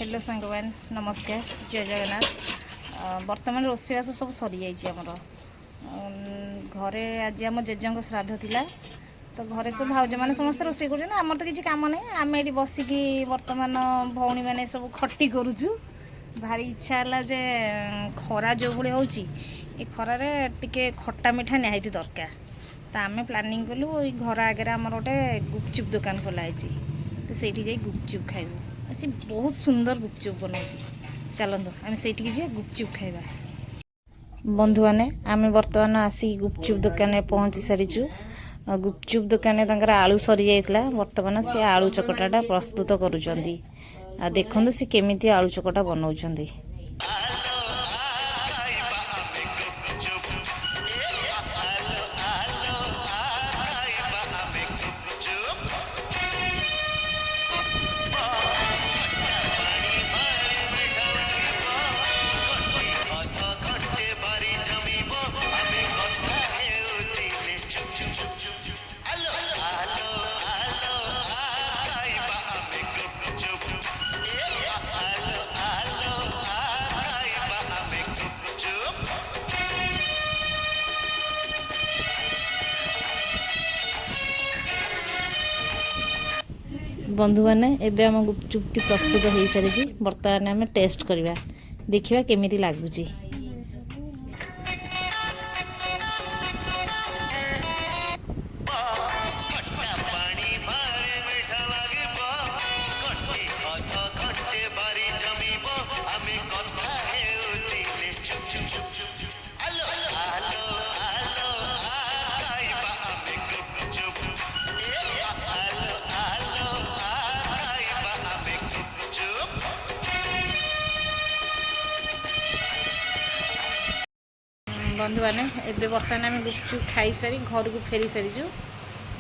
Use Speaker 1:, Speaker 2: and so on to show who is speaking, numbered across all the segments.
Speaker 1: Hello Sangwan नमस्कार जय जगन्नाथ। बर्तमान रोषेईवास सब सरी जामर घरे आज आम जेजेक श्राद्ध थिला तो घरे सब भाउज मैंने समस्त रोषे करमर तो किसी कम ना आम ये बसिकी बर्तमान भौणी मैंने सब खटी करुचु। भारी इच्छा है जे खरा जो भाई हो खरार टिके खट्टा मिठा निहाती दरकार तो आम प्लानिंग कलु घर आगे आमर गोटे गुपचुप दुकान खोलाई तो सेठी जाई गुपचुप खाइबू सी बहुत सुंदर गुपचुप बनाई चलतु आम से गुपचुप खाइबा। बंधु मैंने आम बर्तमान आसिक गुपचुप दुकान में पहुँची सारीचु। गुपचुप दुकान में आलू सरी जाइए बर्तमान सी आलू चकटाटा प्रस्तुत करुँच देखु सी केमी आलू चकटा बनाऊँ। बंधु मैंने एबे आम गुपचुपटी प्रस्तुत हो सारी बर्तमान आम टेस्ट करवा देखा केमी लगुच। बंधु मैंने एबे बर्तमान आम गुपचुप खाई सारी घर को फेरी सारीचु।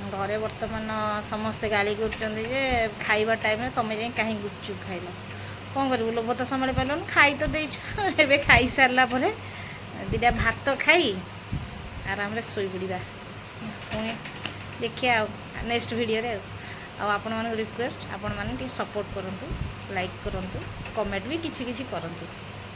Speaker 1: घरे बर्तमान समस्ते गाली कर खाइबा टाइम तुम जाए कहीं गुपचुप खाइल कौन कर लोभ तो संभाली पार्न खाई तो देचु एबे खाई सारा दुटा भात खाई आराम से शोई पड़ा पुणी देखिए नेक्स्ट वीडियो रे आपण मन रिक्वेस्ट आपण मैंने सपोर्ट करूँ लाइक करूँ कमेंट भी किसी किसी करूँ।